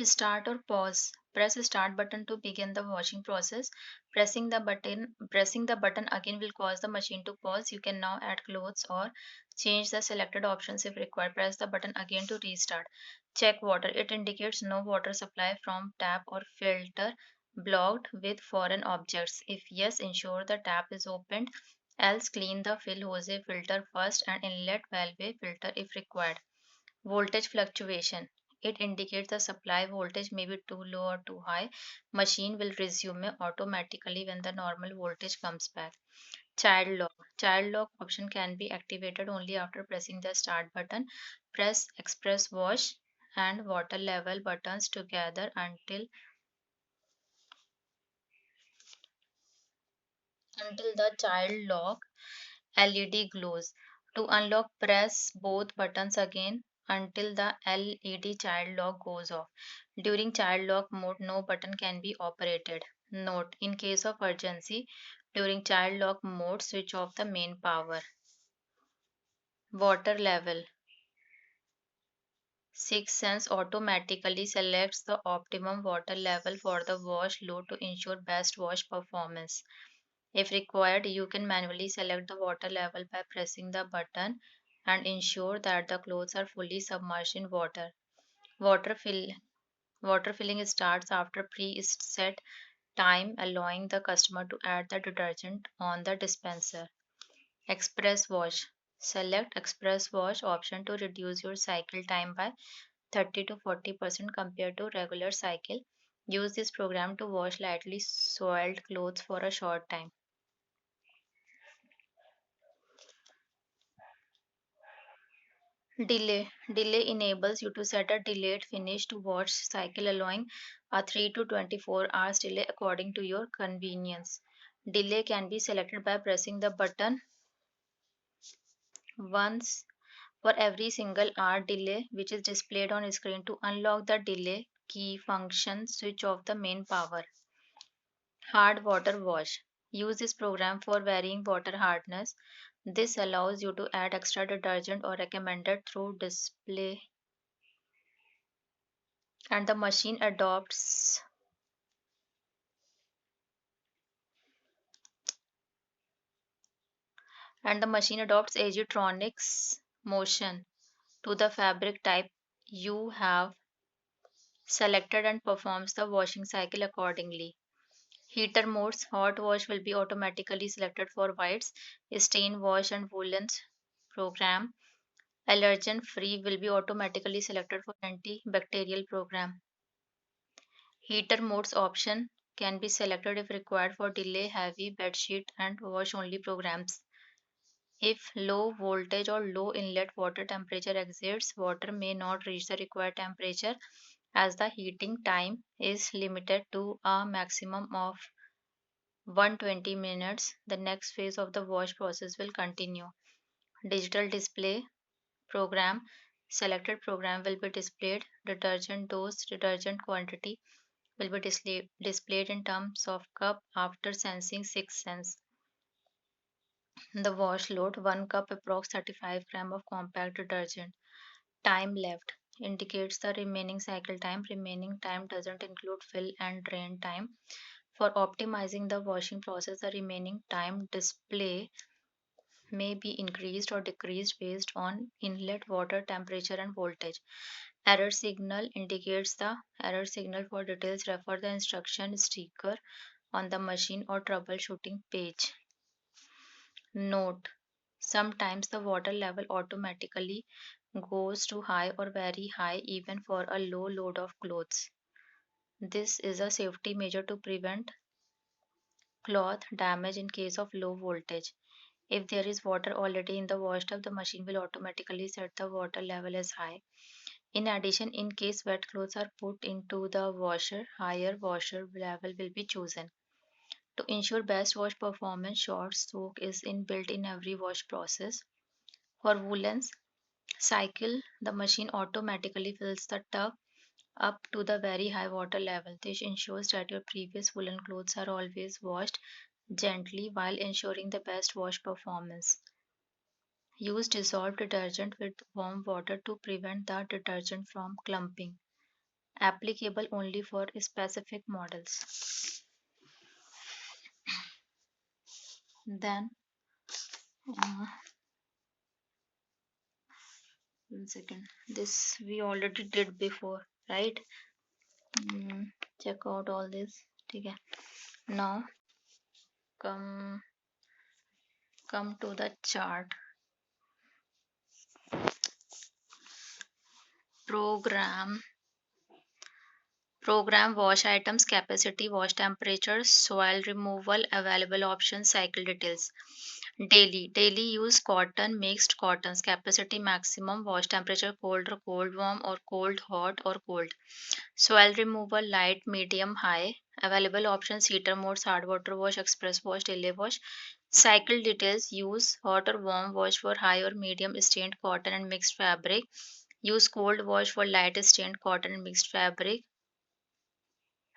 Start or pause. Press start button to begin the washing process. Pressing the button again will cause the machine to pause. You can now add clothes or change the selected options if required. Press the button again to restart. Check water. It indicates no water supply from tap or filter blocked with foreign objects. If yes, ensure the tap is opened. Else clean the fill hose filter first and inlet valve filter if required. Voltage fluctuation. It indicates the supply voltage may be too low or too high. Machine will resume automatically when the normal voltage comes back. Child lock. Child lock option can be activated only after pressing the start button. Press express wash and water level buttons together until the child lock LED glows. To unlock, press both buttons again until the LED child lock goes off. During child lock mode, no button can be operated. Note: in case of urgency, during child lock mode, switch off the main power. Water level. Sixth Sense automatically selects the optimum water level for the wash load to ensure best wash performance. If required, you can manually select the water level by pressing the button and ensure that the clothes are fully submerged in water. Water, fill, Water filling starts after pre-set time, allowing the customer to add the detergent on the dispenser. Express wash. Select express wash option to reduce your cycle time by 30 to 40% compared to regular cycle. Use this program to wash lightly soiled clothes for a short time. Delay enables you to set a delayed finish to wash cycle, allowing a 3 to 24 hours delay according to your convenience. Delay can be selected by pressing the button once for every single hour delay which is displayed on screen. To unlock the delay key function, switch off the main power. Hard water wash. Use this program for varying water hardness. This allows you to add extra detergent or recommended through display, and the machine adopts Agtronics motion to the fabric type you have selected and performs the washing cycle accordingly. Heater modes. Hot wash will be automatically selected for whites. Stain wash and woolens program. Allergen free will be automatically selected for antibacterial program. Heater modes option can be selected if required for delay, heavy, bedsheet and wash only programs. If low voltage or low inlet water temperature exceeds, water may not reach the required temperature as the heating time is limited to a maximum of 120 minutes. The next phase of the wash process will continue. Digital display program. Selected program will be displayed. Detergent dose, detergent quantity will be displayed in terms of cup after sensing 6 sense. The wash load 1 cup approx 35 gram of compact detergent. Time left indicates the remaining cycle time. Remaining time doesn't include fill and drain time. For optimizing the washing process, the remaining time display may be increased or decreased based on inlet water temperature and voltage. Error signal indicates the error signal. For details, refer the instruction sticker on the machine or troubleshooting page. Note: sometimes the water level automatically goes to high or very high even for a low load of clothes. This is a safety measure to prevent cloth damage in case of low voltage. If there is water already in the washtub, the machine will automatically set the water level as high. In addition, in case wet clothes are put into the washer, higher washer level will be chosen. To ensure best wash performance, short soak is inbuilt in every wash process. For woolens cycle, the machine automatically fills the tub up to the very high water level. This ensures that your previous woolen clothes are always washed gently while ensuring the best wash performance. Use dissolved detergent with warm water to prevent the detergent from clumping. applicable only for specific models. Then, uh, 1 second. This we already did before, right? Check out all this. Okay. Now come to the chart. Program wash items, capacity, wash temperature, soil removal, available options, cycle details. Daily use cotton, mixed cottons, capacity maximum, wash temperature cold or cold warm or cold hot or cold. Soil removal light, medium, high. Available options heater modes, hard water wash, express wash, delay wash. Cycle details use hot or warm wash for high or medium stained cotton and mixed fabric. Use cold wash for light stained cotton and mixed fabric.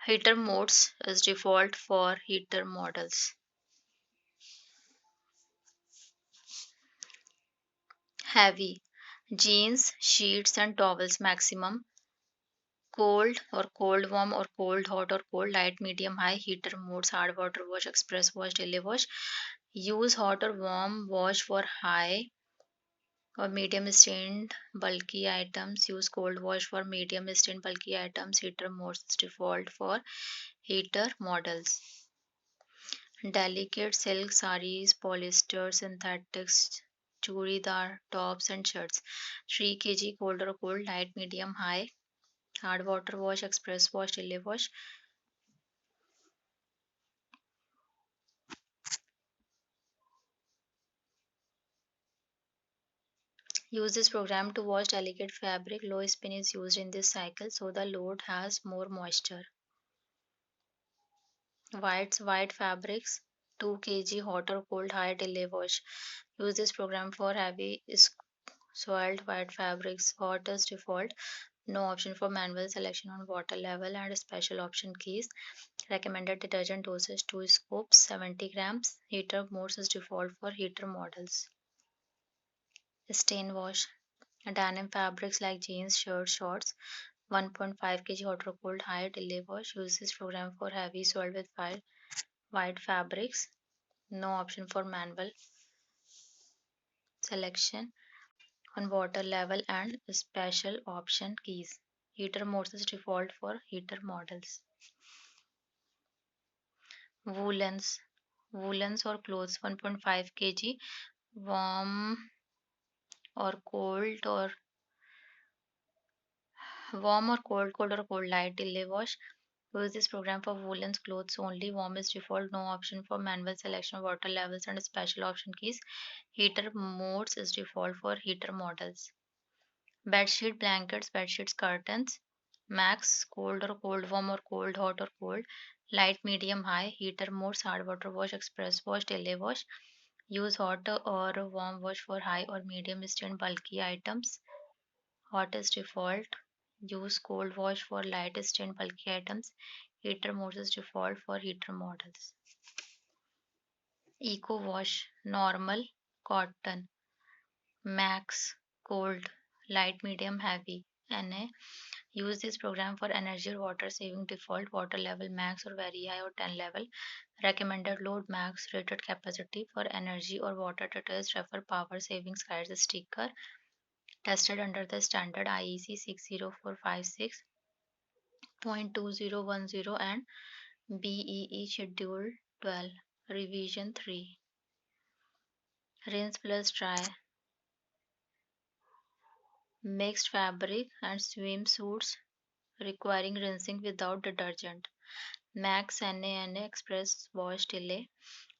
Heater modes is default for heater models. Heavy jeans, sheets and towels maximum. Cold or cold warm or cold hot or cold light medium high. Heater modes hard water wash, express wash, daily wash. Use hot or warm wash for high or medium stained bulky items. Use cold wash for medium stained bulky items. Heater modes default for heater models. Delicate silk sarees, polyester, synthetics, churidar, tops and shirts. 3 kg cold or cold, light, medium, high. Hard water wash, express wash, delay wash. Use this program to wash delicate fabric. Low spin is used in this cycle so the load has more moisture. White fabrics, 2 kg hot or cold, high, delay wash. Use this program for heavy soiled white fabrics. Hot is default. No option for manual selection on water level and special option keys. Recommended detergent dosage 2 scoops 70 grams. Heater modes is default for heater models. Stain wash. Denim fabrics like jeans, shirts, shorts. 1.5 kg hot or cold, high, delay wash. Use this program for heavy soiled with white fabrics. No option for manual selection on water level and special option keys. Heater modes is default for heater models. Woolens. Woolens or clothes 1.5 kg warm or cold or cold or cold light delay wash. Use this program for woolen clothes only. Warm is default. No option for manual selection of water levels and special option keys. Heater modes is default for heater models. Bedsheet, blankets, bedsheets, curtains. Max, cold or cold warm or cold hot or cold. Light, medium, high. Heater modes, hard water wash, express wash, delay wash. Use hot or warm wash for high or medium stain bulky items. Hot is default. Use cold wash for light stain bulky items. Heater mode is default for heater models. Eco wash, normal, cotton, max, cold, light, medium, heavy. Na. Use this program for energy or water saving default water level max or very high or 10 level. Recommended load max rated capacity for energy or water details refer power savings guides sticker. Tested under the standard IEC 60456.2010 and BEE Schedule 12, Revision 3. Rinse plus dry. Mixed fabric and swimsuits requiring rinsing without detergent. Max NaNA Express Wash Delay.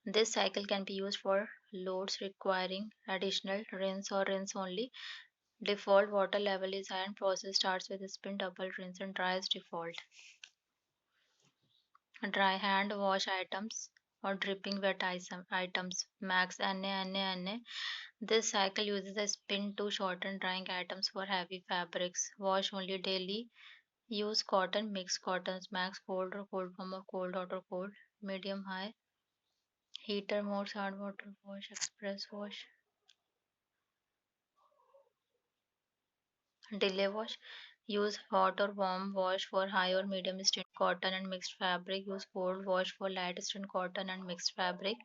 This cycle can be used for loads requiring additional rinse or rinse only. Default water level is high and process starts with spin double rinse and dry as default. Dry hand wash items or dripping wet items. Max NA. This cycle uses a spin to shorten drying items for heavy fabrics. Wash only daily. Use cotton, mixed cottons. Max cold or cold warm or cold hot or cold. Medium high. Heater modes hard water wash, express wash. Delay wash. Use hot or warm wash for high or medium strain cotton and mixed fabric. Use cold wash for light strain cotton and mixed fabric.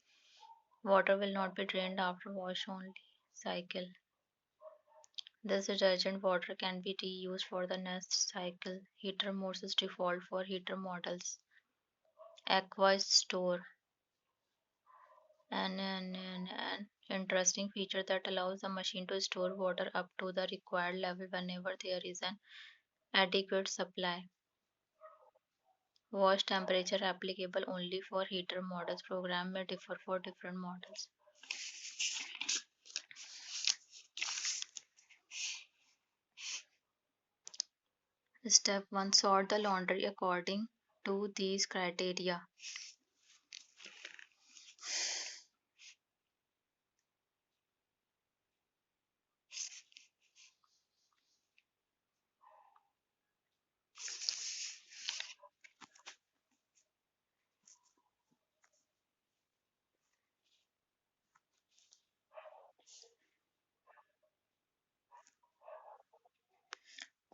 Water will not be drained after wash only. Cycle. This detergent water can be reused for the next cycle. Heater modes is default for heater models. Aqua Store. An interesting feature that allows the machine to store water up to the required level whenever there is an adequate supply. Wash temperature applicable only for heater models. Program may differ for different models. Step 1. Sort the laundry according to these criteria.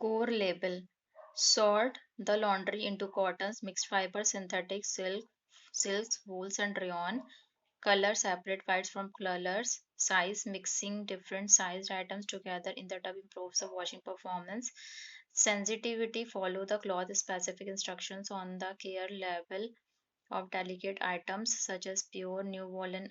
Core label. Sort the laundry into cottons, mixed fiber, synthetic, silks, wools, and rayon. Color separate whites from colors. Size mixing different sized items together in the tub improves the washing performance. Sensitivity follow the cloth specific instructions on the care level of delicate items such as pure new wool and